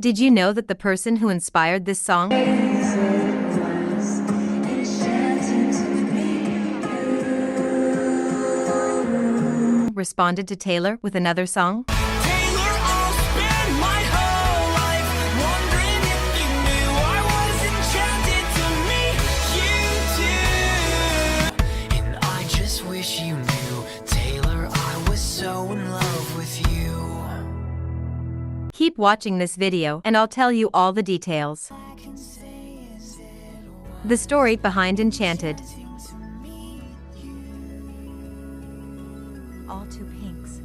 Did you know that the person who inspired this song responded to Taylor with another song? Keep watching this video and I'll tell you all the details. The story behind Enchanted. All two pinks.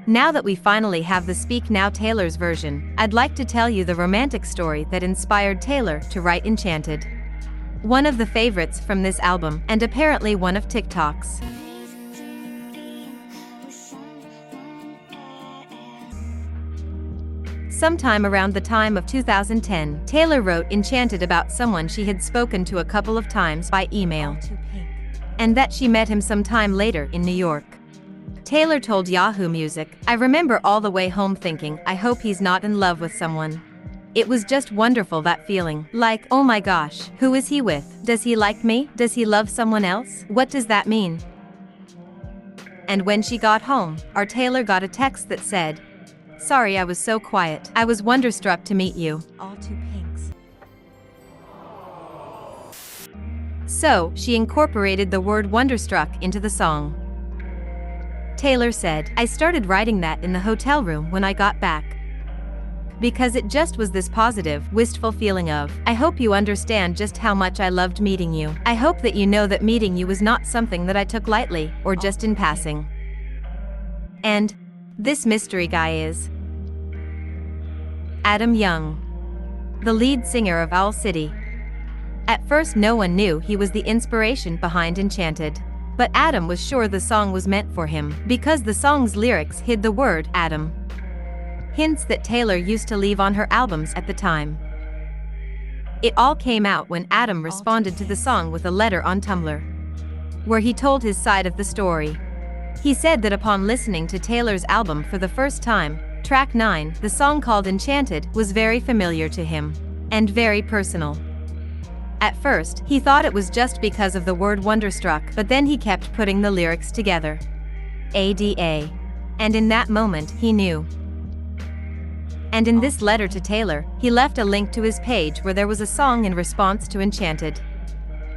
Now that we finally have the Speak Now Taylor's version, I'd like to tell you the romantic story that inspired Taylor to write Enchanted. One of the favorites from this album, and apparently one of TikTok's. Sometime around the time of 2010, Taylor wrote Enchanted about someone she had spoken to a couple of times by email, and that she met him sometime later in New York. Taylor told Yahoo Music, "I remember all the way home thinking, I hope he's not in love with someone. It was just wonderful, that feeling, like, oh my gosh, who is he with? Does he like me? Does he love someone else? What does that mean?" And when she got home, our Taylor got a text that said, "Sorry I was so quiet. I was wonderstruck to meet you." All two pinks. So, she incorporated the word wonderstruck into the song. Taylor said, "I started writing that in the hotel room when I got back. Because it just was this positive, wistful feeling of, I hope you understand just how much I loved meeting you. I hope that you know that meeting you was not something that I took lightly, or just in passing. And this mystery guy is Adam Young, the lead singer of Owl City." At first no one knew he was the inspiration behind Enchanted. But Adam was sure the song was meant for him, because the song's lyrics hid the word Adam. Hints that Taylor used to leave on her albums at the time. It all came out when Adam responded to the song with a letter on Tumblr, where he told his side of the story. He said that upon listening to Taylor's album for the first time, track 9, the song called Enchanted, was very familiar to him, and very personal. At first, he thought it was just because of the word wonderstruck, but then he kept putting the lyrics together. ADA. And in that moment, he knew. And in this letter to Taylor, he left a link to his page where there was a song in response to Enchanted.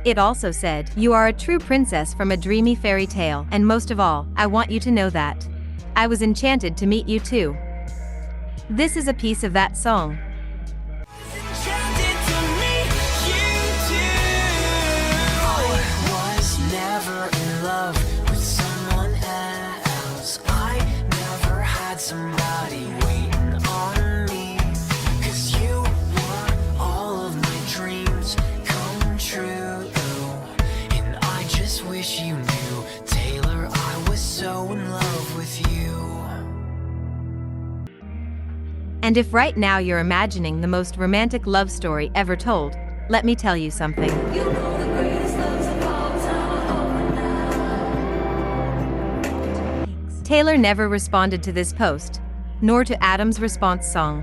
It also said, "You are a true princess from a dreamy fairy tale, and most of all, I want you to know that I was enchanted to meet you too." This is a piece of that song. Somebody waiting on me, 'cause you were all of my dreams come true. And I just wish you knew, Taylor, I was so in love with you. And if right now you're imagining the most romantic love story ever told, let me tell you something. You know the greatest loves of all time. Taylor never responded to this post, nor to Adam's response song.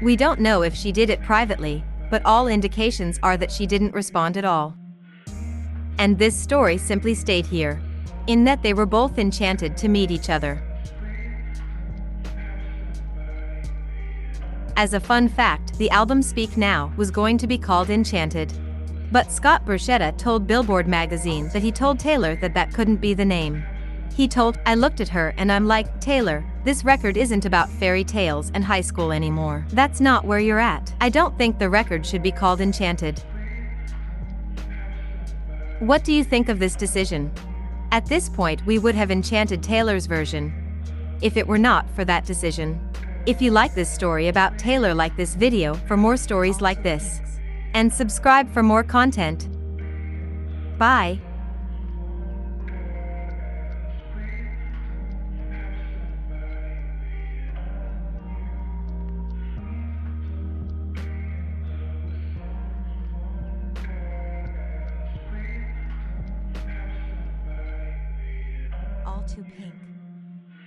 We don't know if she did it privately, but all indications are that she didn't respond at all. And this story simply stayed here, in that they were both enchanted to meet each other. As a fun fact, the album Speak Now was going to be called Enchanted. But Scott Borchetta told Billboard magazine that he told Taylor that that couldn't be the name. He told, "I looked at her and I'm like, Taylor, this record isn't about fairy tales and high school anymore. That's not where you're at. I don't think the record should be called Enchanted." What do you think of this decision? At this point we would have enchanted Taylor's version, if it were not for that decision. If you like this story about Taylor, like this video for more stories like this. And subscribe for more content. Bye. All too pink.